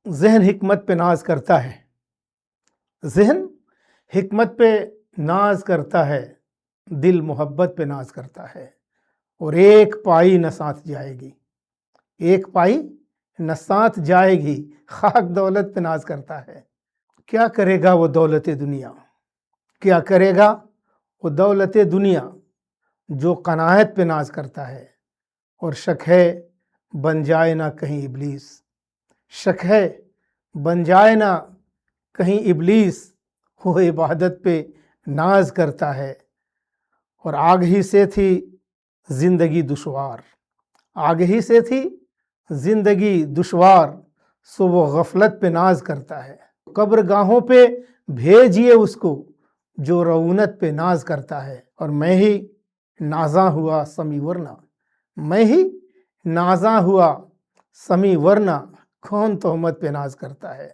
ذہن حکمت پہ ناز کرتا ہے، ذہن حکمت پہ ناز کرتا ہے، دل محبت پہ ناز کرتا ہے، اور ایک پائی نہ ساتھ جائے گی، ایک پائی نہ ساتھ جائے گی، خاک دولت پہ ناز کرتا ہے۔ کیا کرے گا وہ دولت دنیا، کیا کرے گا وہ دولت دنیا جو قناعت پہ ناز کرتا ہے، اور شک ہے بن جائے نہ کہیں ابلیس، شک ہے بن جائے نہ کہیں ابلیس، وہ عبادت پہ ناز کرتا ہے، اور آگ ہی سے تھی زندگی دشوار، آگ ہی سے تھی زندگی دشوار، سو وہ غفلت پہ ناز کرتا ہے۔ قبر گاہوں پہ بھیجیے اس کو جو رعونت پہ ناز کرتا ہے، اور میں ہی نازاں ہوا سمی ورنہ، میں ہی نازاں ہوا سمی ورنہ کون تہمت پہ ناز کرتا ہے۔